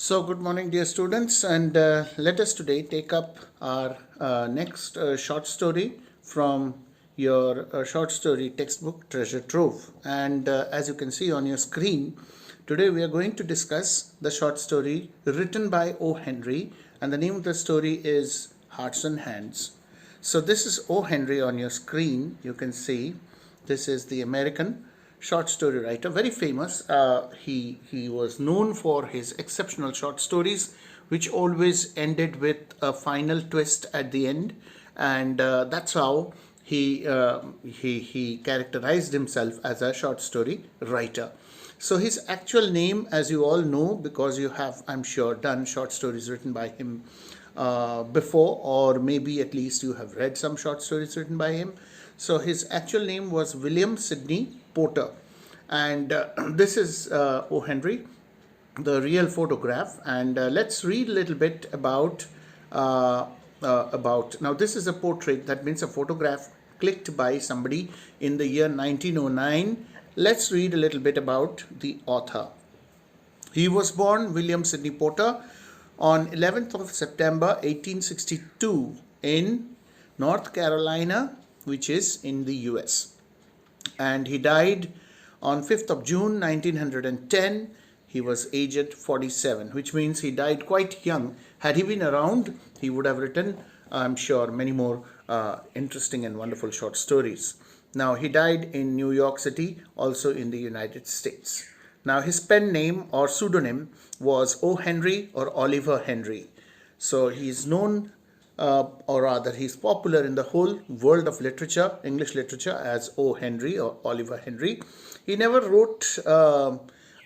So, good morning, dear students, and let us today take up our next short story from your short story textbook, Treasure Trove. And as you can see on your screen, today we are going to discuss the short story written by O. Henry, and the name of the story is Hearts and Hands. So, this is O. Henry on your screen. You can see this is the American short story writer, very famous. He was known for his exceptional short stories, which always ended with a final twist at the end, and that's how he characterized himself as a short story writer. So his actual name, as you all know, because you have, I'm sure, done short stories written by him before, or maybe at least you have read some short stories written by him. So his actual name was William Sidney Porter, and this is O. Henry, the real photograph. And let's read a little bit about now. This is a portrait, that means a photograph clicked by somebody in the year 1909. Let's read a little bit about the author. He was born William Sidney Porter on 11th of September 1862 in North Carolina, which is in the US. And he died on 5th of June 1910. He was aged 47, which means he died quite young. Had he been around, he would have written, I'm sure, many more interesting and wonderful short stories. Now, he died in New York City, also in the United States. Now, his pen name or pseudonym was O. Henry or Oliver Henry. So he is known, or rather he's popular in the whole world of literature, English literature, as O. Henry or Oliver Henry. He never wrote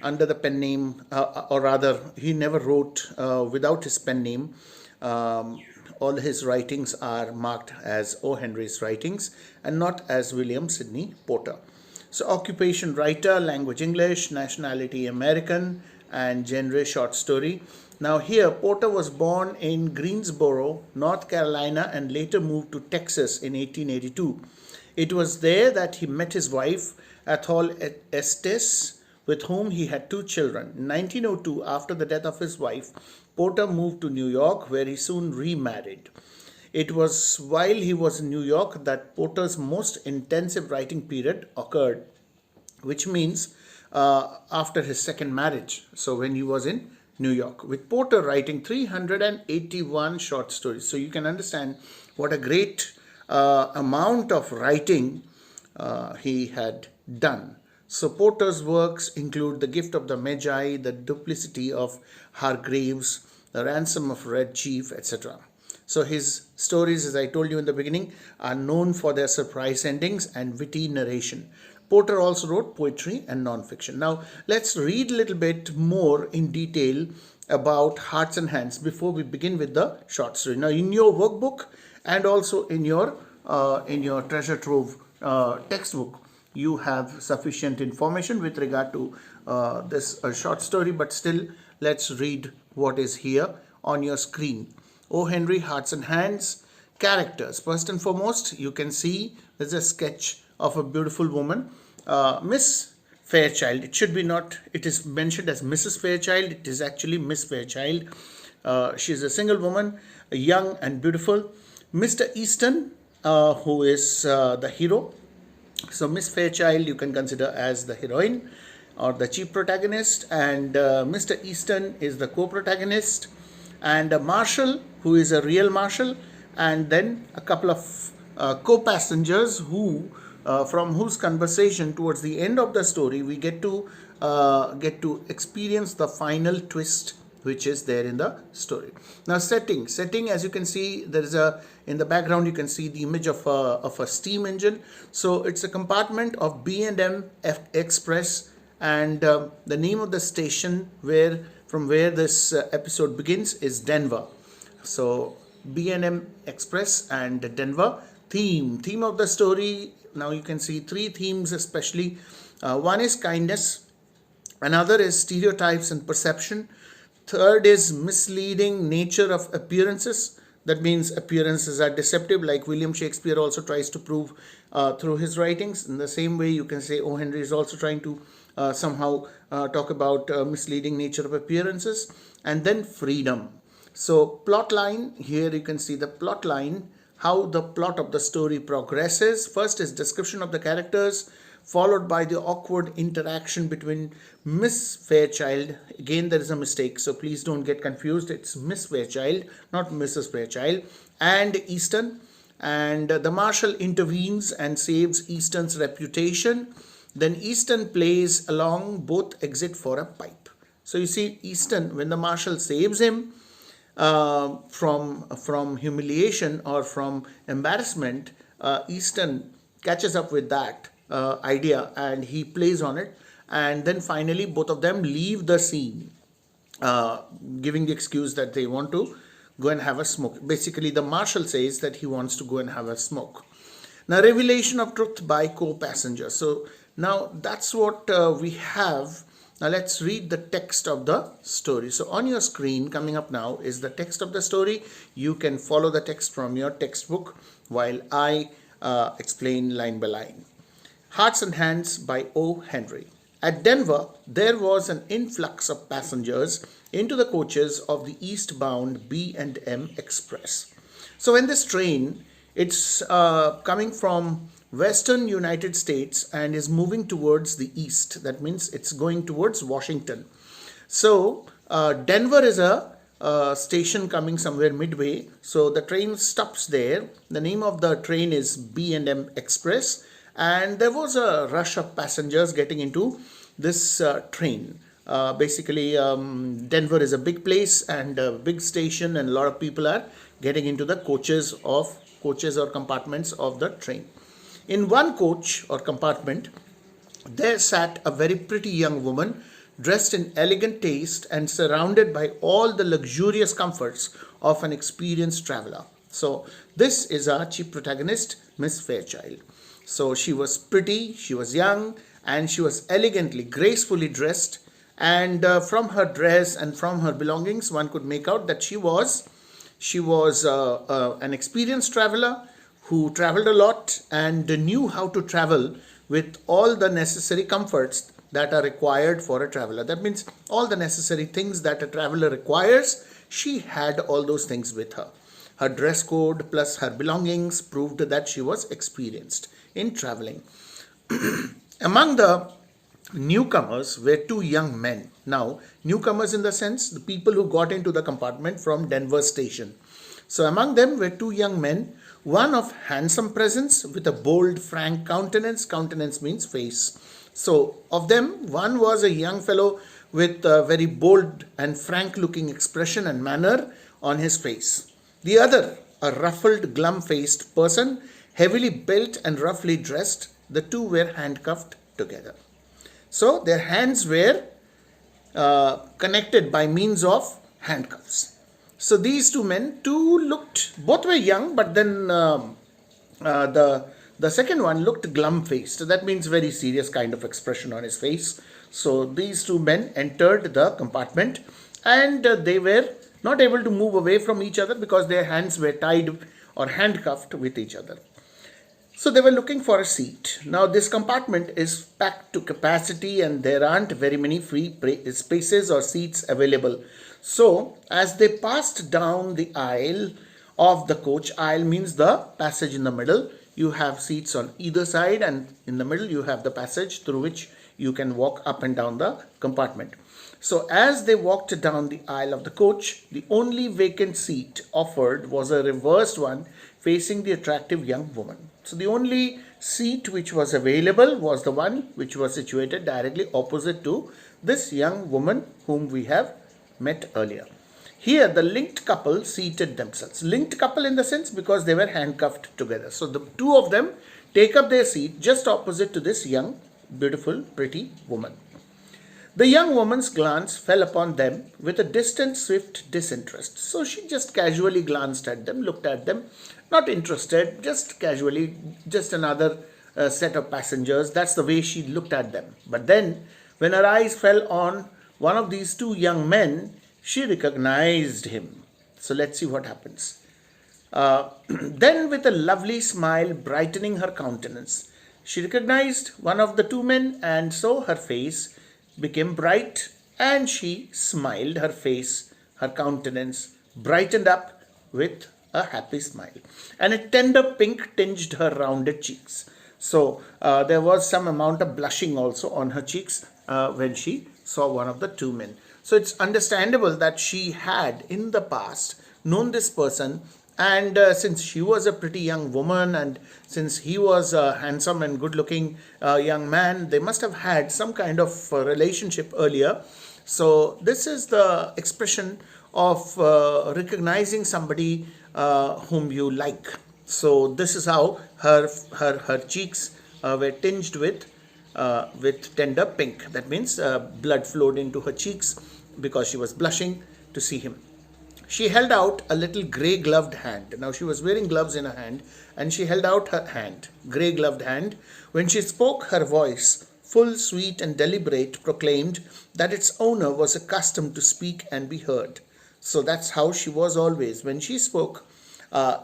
under the pen name, or rather he never wrote without his pen name. All his writings are marked as O. Henry's writings and not as William Sidney Porter. So occupation writer, language English, nationality American, and genre short story. Now here, Porter was born in Greensboro, North Carolina, and later moved to Texas in 1882. It was there that he met his wife, Athol Estes, with whom he had two children. In 1902, after the death of his wife, Porter moved to New York, where he soon remarried. It was while he was in New York that Porter's most intensive writing period occurred, which means after his second marriage. So when he was in New York, with Porter writing 381 short stories. So you can understand what a great amount of writing he had done. So Porter's works include The Gift of the Magi, The Duplicity of Hargraves, The Ransom of Red Chief, etc. So his stories, as I told you in the beginning, are known for their surprise endings and witty narration. Porter also wrote poetry and non-fiction. Now, let's read a little bit more in detail about Hearts and Hands before we begin with the short story. Now, in your workbook and also in your Treasure Trove textbook, you have sufficient information with regard to this short story, but still, let's read what is here on your screen. O. Henry, Hearts and Hands. Characters. First and foremost, you can see there's a sketch of a beautiful woman, Miss Fairchild. It should be not, it is mentioned as Mrs. Fairchild. It is actually Miss Fairchild. She is a single woman, young and beautiful. Mr. Easton, who is the hero. So Miss Fairchild you can consider as the heroine or the chief protagonist, and Mr. Easton is the co-protagonist, and Marshall, who is a real Marshall, and then a couple of co-passengers who from whose conversation towards the end of the story we get to experience the final twist which is there in the story. Now, setting, as you can see, there is in the background you can see the image of a steam engine. So it's a compartment of B&M Express, and the name of the station from where this episode begins is Denver. So B&M Express and Denver. Theme of the story. Now you can see three themes especially. One is kindness, another is stereotypes and perception, third is misleading nature of appearances. That means appearances are deceptive, like William Shakespeare also tries to prove through his writings. In the same way, you can say O. Henry is also trying to somehow talk about misleading nature of appearances. And then freedom. So plot line, here you can see the plot line, how the plot of the story progresses. First is description of the characters, followed by the awkward interaction between Miss Fairchild. Again, there is a mistake, so please don't get confused. It's Miss Fairchild, not Mrs. Fairchild, and Easton. And the Marshal intervenes and saves Easton's reputation. Then Easton plays along, both exit for a pipe. So you see, Easton, when the Marshal saves him from humiliation or from embarrassment, Easton catches up with that idea and he plays on it. And then finally, both of them leave the scene, giving the excuse that they want to go and have a smoke. Basically, the Marshal says that he wants to go and have a smoke. Now, revelation of truth by co-passenger. So now that's what we have. Now let's read the text of the story. So on your screen coming up now is the text of the story. You can follow the text from your textbook while I explain line by line. Hearts and Hands by O. Henry. At Denver, there was an influx of passengers into the coaches of the eastbound B&M Express. So when this train, it's coming from Western United States and is moving towards the east. That means it's going towards Washington. So Denver is a station coming somewhere midway. So the train stops there. The name of the train is B&M Express. And there was a rush of passengers getting into this train. Basically, Denver is a big place and a big station, and a lot of people are getting into the coaches or compartments of the train. In one coach or compartment, there sat a very pretty young woman dressed in elegant taste and surrounded by all the luxurious comforts of an experienced traveler. So this is our chief protagonist, Miss Fairchild. So she was pretty, she was young, and she was elegantly, gracefully dressed. And from her dress and from her belongings, one could make out that she was an experienced traveler who traveled a lot and knew how to travel with all the necessary comforts that are required for a traveler. That means all the necessary things that a traveler requires, she had all those things with her. Her dress code plus her belongings proved that she was experienced in traveling. Among the newcomers were two young men. Now, newcomers in the sense, the people who got into the compartment from Denver station. So among them were two young men, one of handsome presence with a bold, frank countenance. Countenance means face. So of them, one was a young fellow with a very bold and frank looking expression and manner on his face. The other, a ruffled, glum-faced person, heavily built and roughly dressed. The two were handcuffed together. So their hands were connected by means of handcuffs. So these two men, both were young, but then the second one looked glum-faced. That means very serious kind of expression on his face. So these two men entered the compartment and they were not able to move away from each other because their hands were tied or handcuffed with each other. So they were looking for a seat. Now this compartment is packed to capacity and there aren't very many free spaces or seats available. So as they passed down the aisle of the coach, aisle means the passage in the middle. You have seats on either side and in the middle you have the passage through which you can walk up and down the compartment. So as they walked down the aisle of the coach, the only vacant seat offered was a reversed one facing the attractive young woman. So the only seat which was available was the one which was situated directly opposite to this young woman whom we have met earlier. Here the linked couple seated themselves. Linked couple in the sense because they were handcuffed together. So the two of them take up their seat just opposite to this young, beautiful, pretty woman. The young woman's glance fell upon them with a distant, swift disinterest. So she just casually glanced at them, looked at them, not interested, just casually, just another set of passengers. That's the way she looked at them. But then, when her eyes fell on one of these two young men, she recognized him. So let's see what happens. Then, with a lovely smile brightening her countenance, she recognized one of the two men, and so her face became bright, and she smiled. Her countenance brightened up with a happy smile, and a tender pink tinged her rounded cheeks. So there was some amount of blushing also on her cheeks when she saw one of the two men. So it's understandable that she had in the past known this person, and since she was a pretty young woman, and since he was a handsome and good looking young man, they must have had some kind of relationship earlier. So this is the expression of recognizing somebody whom you like. So this is how her cheeks were tinged with tender pink. That means blood flowed into her cheeks because she was blushing to see him. She held out a little grey gloved hand. Now she was wearing gloves in her hand, and she held out her hand, grey gloved hand. When she spoke, her voice, full, sweet, and deliberate, proclaimed that its owner was accustomed to speak and be heard. So that's how she was always. When she spoke,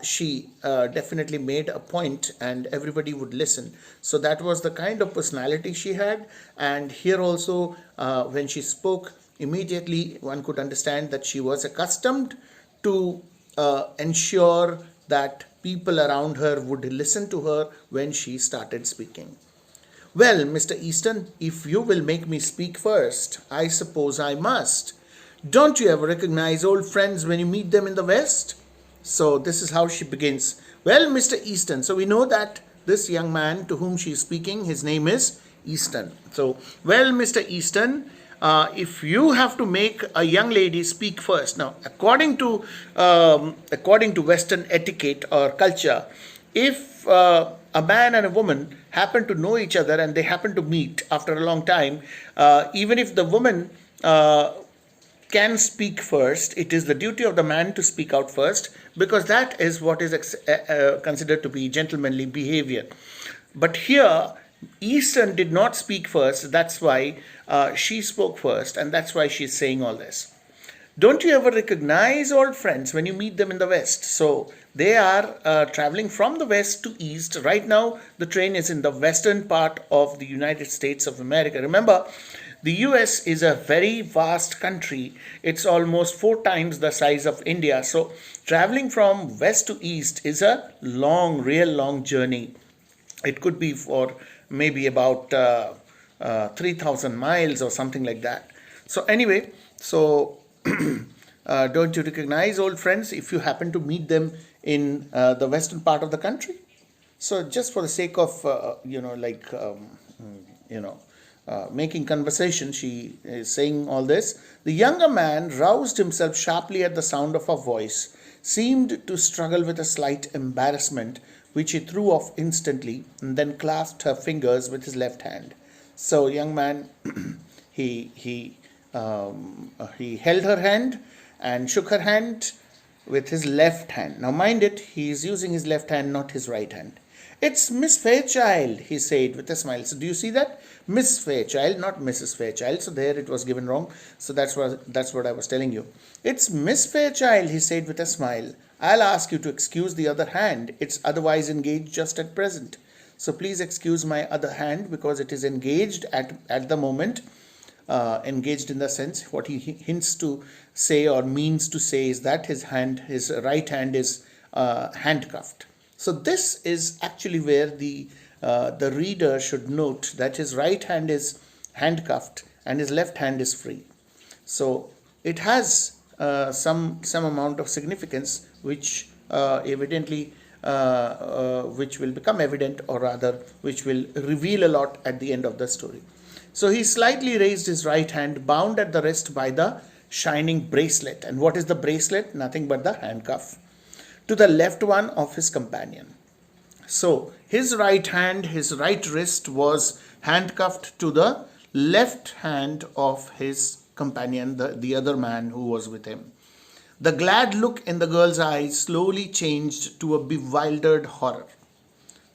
she definitely made a point and everybody would listen. So that was the kind of personality she had. And here also, when she spoke, immediately one could understand that she was accustomed to ensure that people around her would listen to her when she started speaking. Well, Mr. Easton, if you will make me speak first, I suppose I must. Don't you ever recognize old friends when you meet them in the West? So this is how she begins. Well, Mr. Easton, so we know that this young man to whom she is speaking, his name is Easton. So, well, Mr. Easton, if you have to make a young lady speak first, now according to Western etiquette or culture, if a man and a woman happen to know each other and they happen to meet after a long time, even if the woman can speak first, it is the duty of the man to speak out first, because that is what is considered to be gentlemanly behavior. But here, Easton did not speak first. That's why she spoke first, and that's why she's saying all this. Don't you ever recognize old friends when you meet them in the West? So they are traveling from the West to East. Right now, the train is in the western part of the United States of America. Remember, the US is a very vast country. It's almost 4 times the size of India. So traveling from west to east is a real long journey. It could be for maybe about 3,000 miles or something like that. So anyway, don't you recognize old friends if you happen to meet them in the western part of the country? So just for the sake of making conversation, she is saying all this. The younger man roused himself sharply at the sound of her voice, seemed to struggle with a slight embarrassment, which he threw off instantly, and then clasped her fingers with his left hand. So, young man, he held her hand and shook her hand with his left hand. Now, mind it, he is using his left hand, not his right hand. It's Miss Fairchild, he said with a smile. So do you see that? Miss Fairchild, not Mrs. Fairchild. So there it was given wrong. So that's what I was telling you. It's Miss Fairchild, he said with a smile. I'll ask you to excuse the other hand. It's otherwise engaged just at present. So please excuse my other hand because it is engaged at the moment. Engaged in the sense, what he hints to say or means to say is that his right hand is handcuffed. So this is actually where the reader should note that his right hand is handcuffed and his left hand is free. So it has some amount of significance, which evidently which will become evident, or rather which will reveal a lot at the end of the story. So he slightly raised his right hand, bound at the wrist by the shining bracelet. And what is the bracelet? Nothing but the handcuff to the left one of his companion. So his right hand, his right wrist was handcuffed to the left hand of his companion, the other man who was with him. The glad look in the girl's eyes slowly changed to a bewildered horror.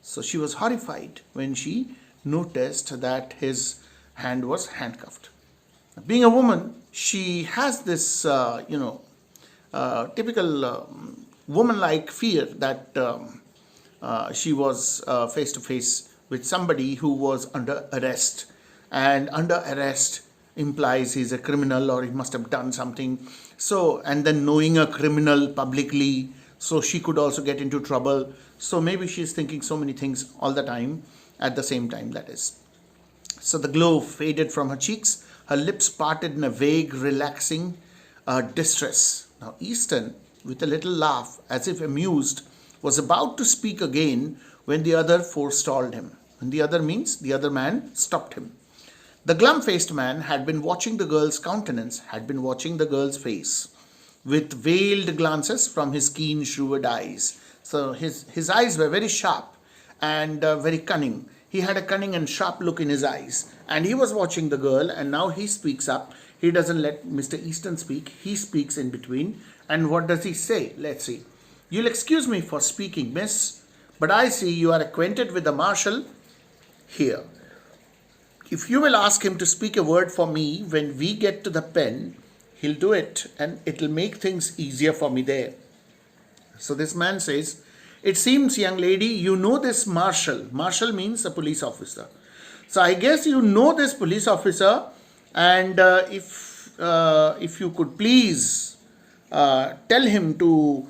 So she was horrified when she noticed that his hand was handcuffed. Being a woman, she has this, typical woman-like fear that she was face to face with somebody who was under arrest. And under arrest implies he's a criminal or he must have done something. So, and then knowing a criminal publicly, so she could also get into trouble. So maybe she's thinking so many things all the time, at the same time, that is. So the glow faded from her cheeks, her lips parted in a vague, relaxing distress. Now Easton, with a little laugh, as if amused, was about to speak again when the other forestalled him. And the other means the other man stopped him. The glum-faced man had been watching the girl's countenance, had been watching the girl's face, with veiled glances from his keen, shrewd eyes. So his eyes were very sharp and very cunning. He had a cunning and sharp look in his eyes. And he was watching the girl, and now he speaks up. He doesn't let Mr. Easton speak. He speaks in between. And what does he say? Let's see. You'll excuse me for speaking, miss, but I see you are acquainted with the marshal here. If you will ask him to speak a word for me when we get to the pen, he'll do it, and it'll make things easier for me there. So this man says, it seems, young lady, you know this marshal. Marshal means a police officer. So I guess you know this police officer, and if you could please tell him to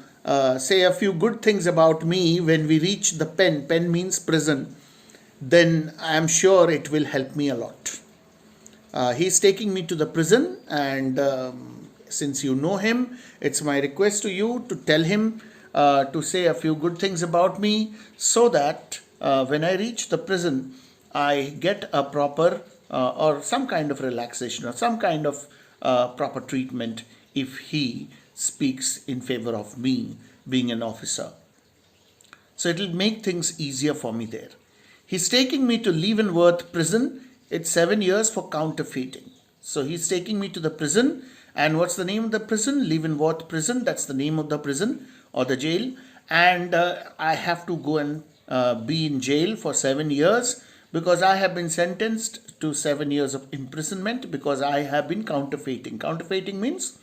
say a few good things about me when we reach the pen. Pen means prison. Then I am sure it will help me a lot. He's taking me to the prison, and since you know him, it's my request to you to tell him to say a few good things about me, so that when I reach the prison, I get a proper or some kind of relaxation or some kind of proper treatment if he speaks in favor of me being an officer. So it will make things easier for me there. He's taking me to Leavenworth prison. It's 7 years for counterfeiting. So he's taking me to the prison. And what's the name of the prison? Leavenworth prison. That's the name of the prison or the jail. And I have to go and be in jail for 7 years because I have been sentenced to 7 years of imprisonment because I have been counterfeiting. Counterfeiting means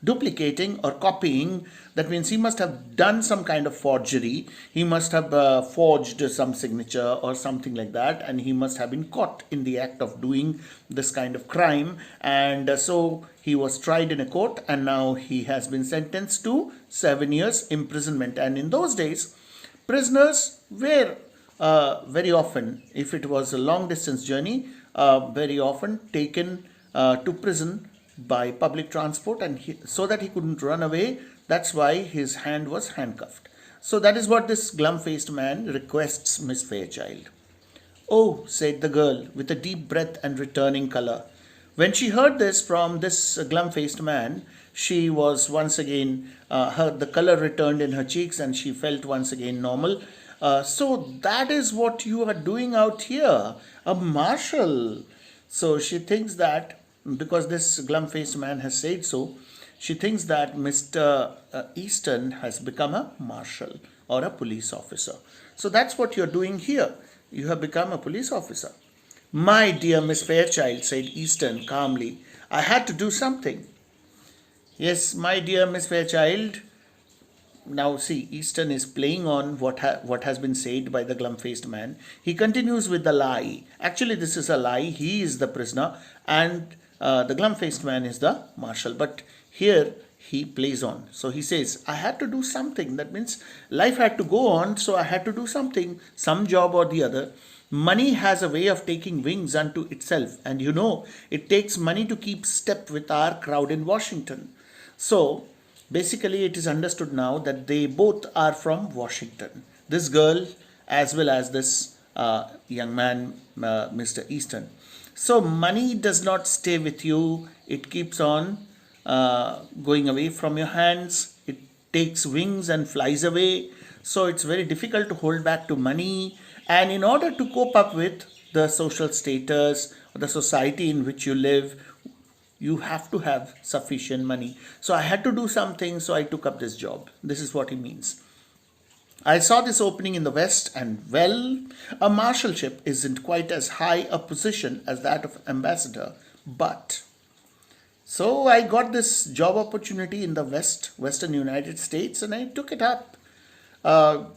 duplicating or copying. That means he must have done some kind of forgery. He must have forged some signature or something like that, and he must have been caught in the act of doing this kind of crime. And so he was tried in a court, and now he has been sentenced to 7 years imprisonment. And in those days, prisoners were very often, if it was a long distance journey, very often taken to prison by public transport, and so that he couldn't run away. That's why his hand was handcuffed. So that is what this glum-faced man requests Miss Fairchild. Oh, said the girl with a deep breath and returning color. When she heard this from this glum-faced man, she was once again, the color returned in her cheeks and she felt once again normal. So that is what you are doing out here, a marshal. So she thinks that because this glum-faced man has said so, she thinks that Mr. Easton has become a marshal or a police officer. So that's what you're doing here. You have become a police officer. My dear Miss Fairchild, said Easton calmly, I had to do something. Yes, my dear Miss Fairchild. Now see, Easton is playing on what has been said by the glum-faced man. He continues with the lie. Actually, this is a lie. He is the prisoner and the glum-faced man is the marshal. But here he plays on. So he says, I had to do something. That means life had to go on, so I had to do something, some job or the other. Money has a way of taking wings unto itself. And you know, it takes money to keep step with our crowd in Washington. So basically it is understood now that they both are from Washington. This girl as well as this young man, Mr. Easton. So money does not stay with you. It keeps on going away from your hands. It takes wings and flies away. So it's very difficult to hold back to money. And in order to cope up with the social status or the society in which you live, you have to have sufficient money. So I had to do something, so I took up this job. This is what he means. I saw this opening in the West, and well, a marshalship isn't quite as high a position as that of ambassador, but So I got this job opportunity in the Western United States, and I took it up.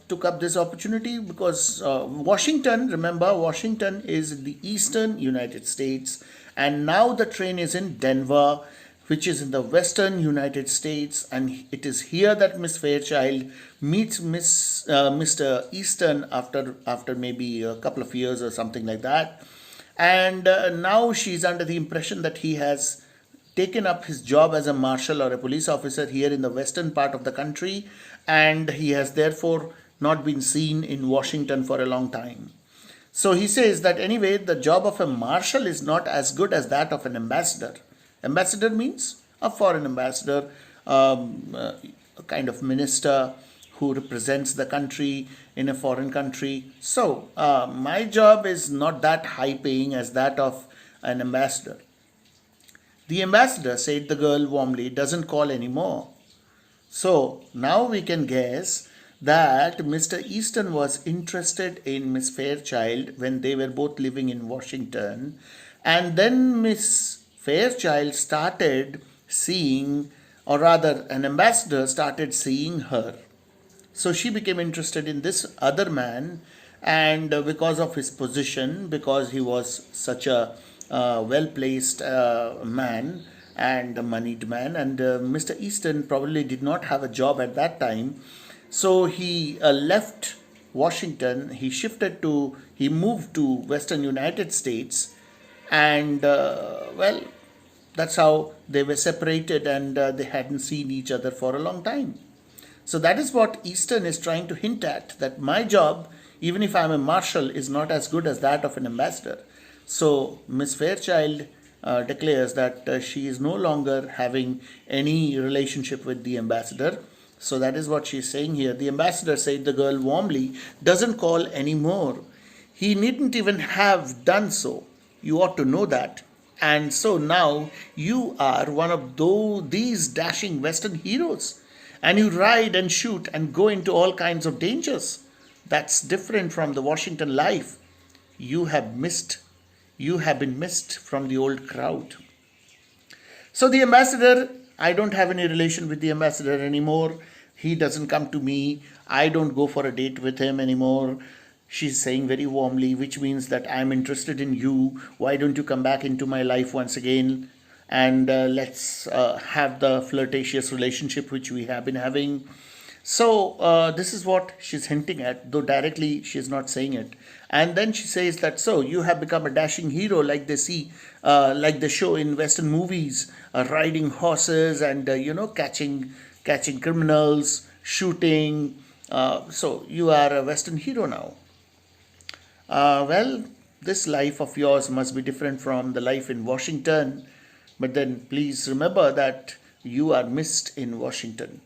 Took up this opportunity because Washington, remember, Washington is in the eastern United States, and now the train is in Denver, which is in the western United States, and it is here that Miss Fairchild meets Mr. Easton after maybe a couple of years or something like that, and now she's under the impression that he has taken up his job as a marshal or a police officer here in the western part of the country, and he has therefore not been seen in Washington for a long time. So he says that anyway, the job of a marshal is not as good as that of an ambassador. Ambassador means a foreign ambassador, a kind of minister who represents the country in a foreign country. So my job is not that high paying as that of an ambassador. The ambassador, said the girl warmly, doesn't call anymore. So now we can guess that Mr. Easton was interested in Miss Fairchild when they were both living in Washington, and then Miss Fairchild started seeing, or rather, an ambassador started seeing her. So she became interested in this other man, and because of his position, because he was such a well placed man and a moneyed man, and Mr. Easton probably did not have a job at that time. So he left Washington, he moved to Western United States, and well, that's how they were separated, and they hadn't seen each other for a long time. So that is what Easton is trying to hint at, that my job, even if I'm a marshal, is not as good as that of an ambassador. So Miss Fairchild declares that she is no longer having any relationship with the ambassador. So that is what she's saying here. The ambassador, said the girl warmly, doesn't call anymore. He needn't even have done so. You ought to know that. And so now you are one of these dashing Western heroes, and you ride and shoot and go into all kinds of dangers. That's different from the Washington life. You have missed. You have been missed from the old crowd. So the ambassador, I don't have any relation with the ambassador anymore. He doesn't come to me. I don't go for a date with him anymore. She's saying very warmly, which means that I'm interested in you. Why don't you come back into my life once again? And let's have the flirtatious relationship which we have been having. So this is what she's hinting at, though directly she's not saying it. And then she says that, so you have become a dashing hero, like they see, like they show in Western movies, riding horses and catching criminals, shooting. So you are a Western hero now. Well, this life of yours must be different from the life in Washington. But then please remember that you are missed in Washington.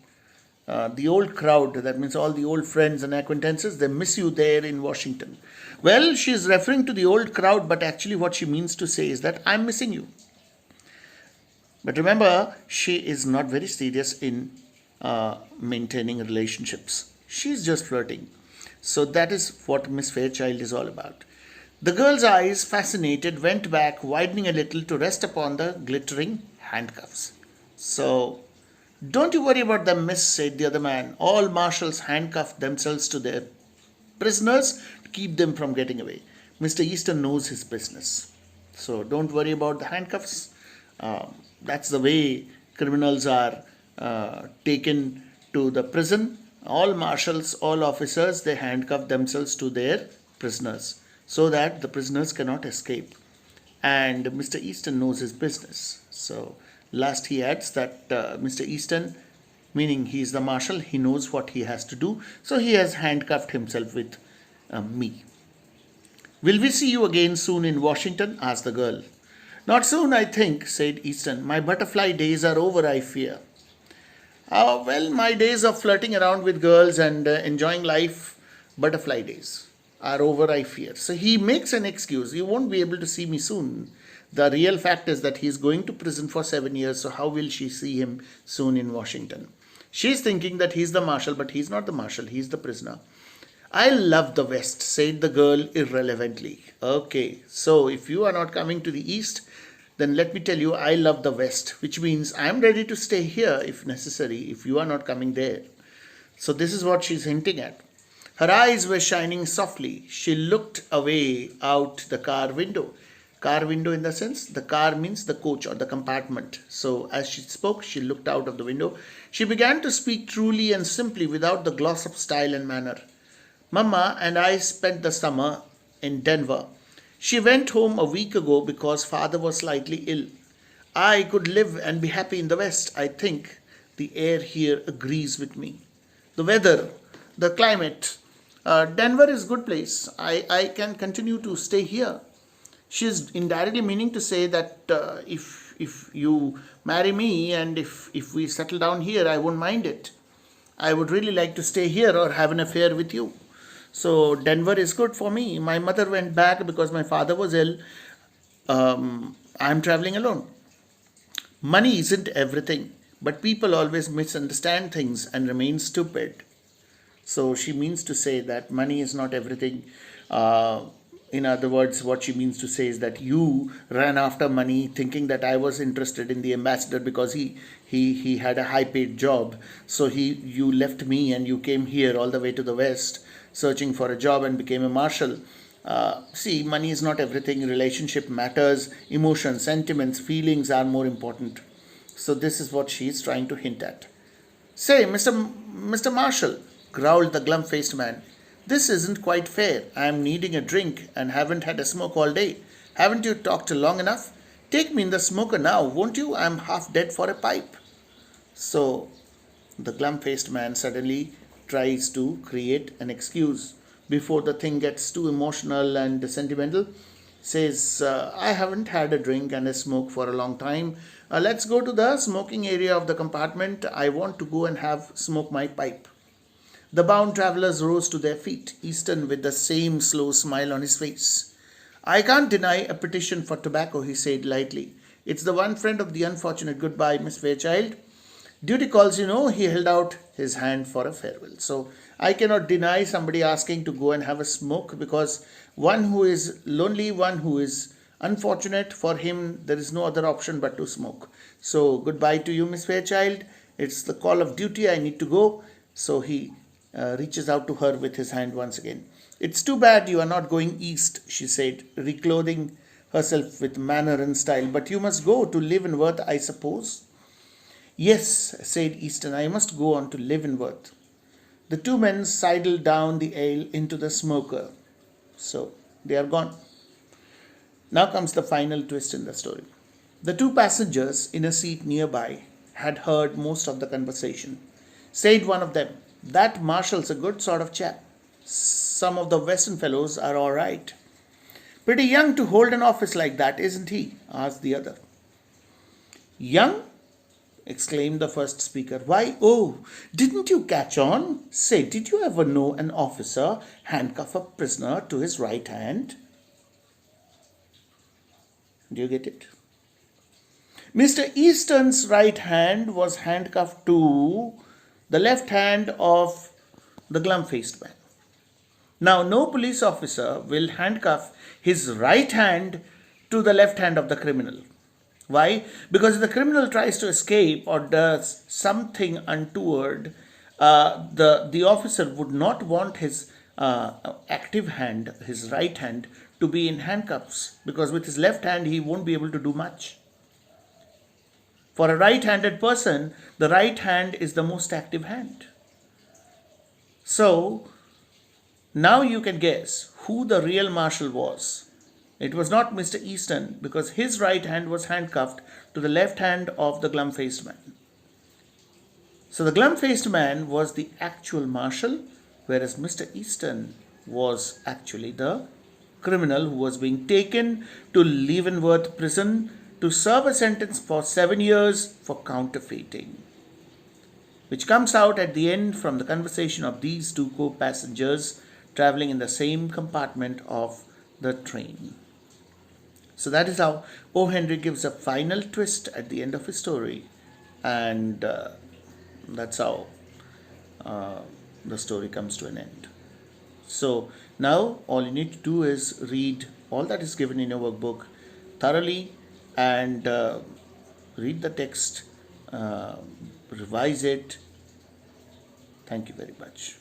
The old crowd, that means all the old friends and acquaintances, they miss you there in Washington. Well, she is referring to the old crowd, but actually what she means to say is that I'm missing you. But remember, she is not very serious in maintaining relationships. She's just flirting. So that is what Miss Fairchild is all about. The girl's eyes, fascinated, went back, widening a little to rest upon the glittering handcuffs. So, don't you worry about them, miss, said the other man. All marshals handcuff themselves to their prisoners to keep them from getting away. Mr. Easton knows his business. So, don't worry about the handcuffs. That's the way criminals are taken to the prison. All marshals, all officers, they handcuff themselves to their prisoners so that the prisoners cannot escape. And Mr. Easton knows his business. So, last he adds that Mr. Easton, meaning he is the marshal, he knows what he has to do. So, he has handcuffed himself with me. Will we see you again soon in Washington? Asked the girl. Not soon, I think, said Easton. My butterfly days are over, I fear. Well, my days of flirting around with girls and enjoying life, butterfly days, are over, I fear. So he makes an excuse. You won't be able to see me soon. The real fact is that he is going to prison for 7 years. So how will she see him soon in Washington? She's thinking that he's the marshal, but he's not the marshal. He's the prisoner. I love the West, said the girl irrelevantly. Okay, so if you are not coming to the East, then let me tell you, I love the West, which means I'm ready to stay here if necessary, if you are not coming there. So, this is what she's hinting at. Her eyes were shining softly. She looked away out the car window. Car window, in the sense, the car means the coach or the compartment. So, as she spoke, she looked out of the window. She began to speak truly and simply without the gloss of style and manner. Mama and I spent the summer in Denver. She went home a week ago because father was slightly ill. I could live and be happy in the West. I think the air here agrees with me. The weather, the climate. Denver is a good place. I can continue to stay here. She is indirectly meaning to say that if you marry me and if we settle down here, I won't mind it. I would really like to stay here or have an affair with you. So Denver is good for me. My mother went back because my father was ill. I'm traveling alone. Money isn't everything, but people always misunderstand things and remain stupid. So she means to say that money is not everything. In other words, what she means to say is that you ran after money thinking that I was interested in the ambassador because he had a high paid job. So you left me and you came here all the way to the West searching for a job and became a marshal. See, money is not everything. Relationship matters. Emotions, sentiments, feelings are more important. So this is what she is trying to hint at. Say, Mr. Marshall, growled the glum-faced man. This isn't quite fair. I am needing a drink and haven't had a smoke all day. Haven't you talked long enough? Take me in the smoker now, won't you? I'm half dead for a pipe. So the glum-faced man suddenly tries to create an excuse before the thing gets too emotional and sentimental. Says, I haven't had a drink and a smoke for a long time. Let's go to the smoking area of the compartment. I want to go and smoke my pipe. The bound travellers rose to their feet, Easton with the same slow smile on his face. I can't deny a petition for tobacco, he said lightly. It's the one friend of the unfortunate. Goodbye, Miss Fairchild. Duty calls, he held out his hand for a farewell. So I cannot deny somebody asking to go and have a smoke, because one who is lonely, one who is unfortunate, for him there is no other option but to smoke. So goodbye to you, Miss Fairchild. It's the call of duty. I need to go. So he reaches out to her with his hand once again. It's too bad you are not going east, she said, reclothing herself with manner and style. But you must go to Leavenworth, I suppose. Yes, said Easton, I must go on to Leavenworth. The two men sidled down the aisle into the smoker. So they are gone. Now comes the final twist in the story. The two passengers in a seat nearby had heard most of the conversation. Said one of them, that Marshall's a good sort of chap. Some of the Western fellows are all right. Pretty young to hold an office like that, isn't he? Asked the other. Young? Exclaimed the first speaker. Why, oh, didn't you catch on? Say, did you ever know an officer handcuff a prisoner to his right hand? Do you get it? Mr. Easton's right hand was handcuffed to the left hand of the glum-faced man. Now, no police officer will handcuff his right hand to the left hand of the criminal. Why? Because if the criminal tries to escape or does something untoward, the officer would not want his active hand, his right hand, to be in handcuffs, because with his left hand he won't be able to do much. For a right-handed person, the right hand is the most active hand. So, now you can guess who the real marshal was. It was not Mr. Easton, because his right hand was handcuffed to the left hand of the glum-faced man. So the glum-faced man was the actual marshal, whereas Mr. Easton was actually the criminal who was being taken to Leavenworth prison to serve a sentence for 7 years for counterfeiting, which comes out at the end from the conversation of these two co-passengers traveling in the same compartment of the train. So that is how O. Henry gives a final twist at the end of his story, and that's how the story comes to an end. So now all you need to do is read all that is given in your workbook thoroughly, and read the text, revise it. Thank you very much.